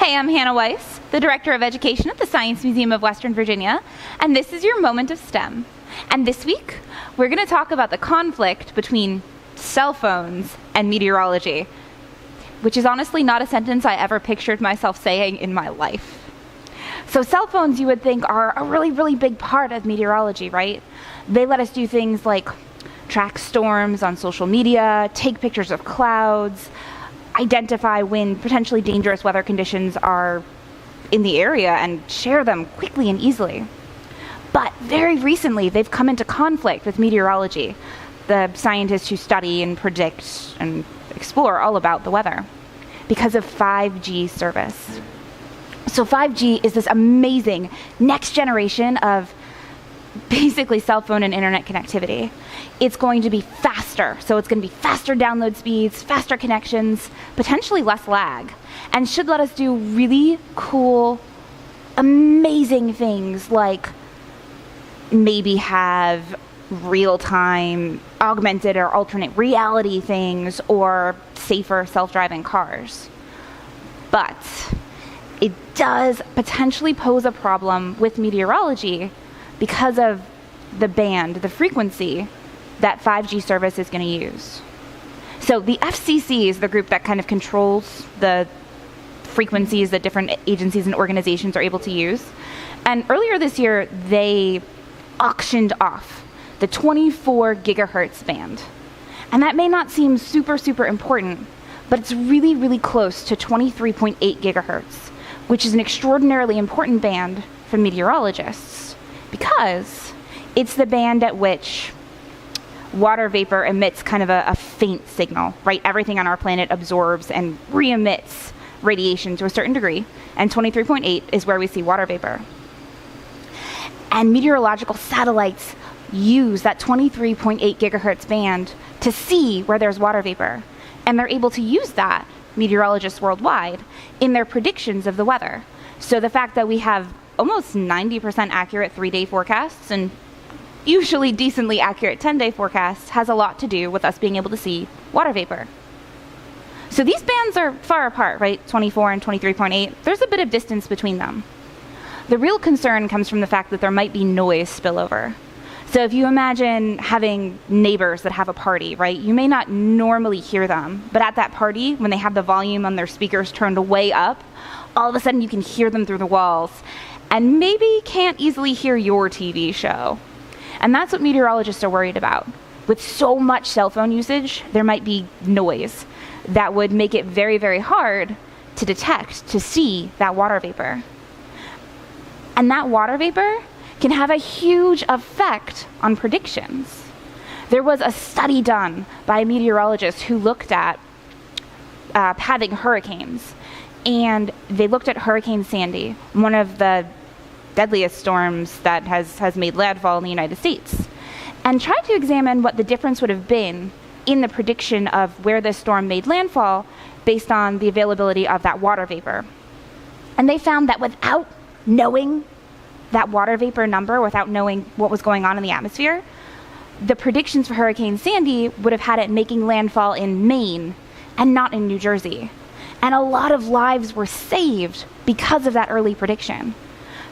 Hey, I'm Hannah Weiss, the Director of Education at the Science Museum of Western Virginia, and this is your Moment of STEM. And this week, we're going to talk about the conflict between cell phones and meteorology, which is honestly not a sentence I ever pictured myself saying in my life. So cell phones, you would think, are a really, really big part of meteorology, right? They let us do things like track storms on social media, take pictures of clouds, identify when potentially dangerous weather conditions are in the area and share them quickly and easily. But very recently, they've come into conflict with meteorology, the scientists who study and predict and explore all about the weather, because of 5G service. So 5G is this amazing next generation of basically cell phone and internet connectivity. It's going to be faster, so it's going to be faster download speeds, faster connections, potentially less lag, and should let us do really cool, amazing things like maybe have real-time augmented or alternate reality things or safer self-driving cars. But it does potentially pose a problem with meteorology because of the band, the frequency that 5G service is going to use. So the FCC is the group that kind of controls the frequencies that different agencies and organizations are able to use. And earlier this year, they auctioned off the 24 gigahertz band. And that may not seem super, super important, but it's really, really close to 23.8 gigahertz, which is an extraordinarily important band for meteorologists, because it's the band at which water vapor emits kind of a faint signal, right? Everything on our planet absorbs and re-emits radiation to a certain degree, and 23.8 is where we see water vapor. And meteorological satellites use that 23.8 gigahertz band to see where there's water vapor, and they're able to use that, meteorologists worldwide, in their predictions of the weather. So the fact that we have almost 90% accurate 3-day forecasts and usually decently accurate 10-day forecasts has a lot to do with us being able to see water vapor. So these bands are far apart, right? 24 and 23.8. There's a bit of distance between them. The real concern comes from the fact that there might be noise spillover. So if you imagine having neighbors that have a party, right? You may not normally hear them, but at that party, when they have the volume on their speakers turned way up, all of a sudden you can hear them through the walls and maybe can't easily hear your TV show. And that's what meteorologists are worried about. With so much cell phone usage, there might be noise that would make it very, very hard to detect, to see that water vapor. And that water vapor can have a huge effect on predictions. There was a study done by meteorologists who looked at having hurricanes, and they looked at Hurricane Sandy, one of the deadliest storms that has made landfall in the United States, and tried to examine what the difference would have been in the prediction of where this storm made landfall based on the availability of that water vapor. And they found that without knowing that water vapor number, without knowing what was going on in the atmosphere, the predictions for Hurricane Sandy would have had it making landfall in Maine and not in New Jersey. And a lot of lives were saved because of that early prediction.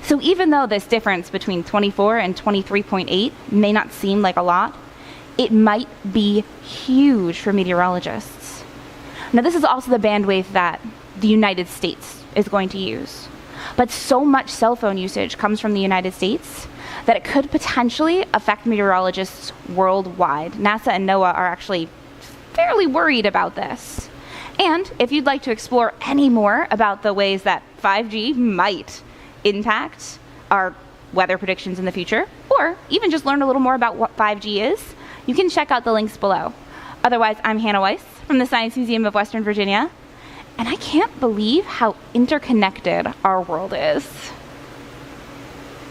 So even though this difference between 24 and 23.8 may not seem like a lot, it might be huge for meteorologists. Now, this is also the bandwidth that the United States is going to use. But so much cell phone usage comes from the United States that it could potentially affect meteorologists worldwide. NASA and NOAA are actually fairly worried about this. And if you'd like to explore any more about the ways that 5G might impact our weather predictions in the future, or even just learn a little more about what 5G is, you can check out the links below. Otherwise, I'm Hannah Weiss from the Science Museum of Western Virginia, and I can't believe how interconnected our world is.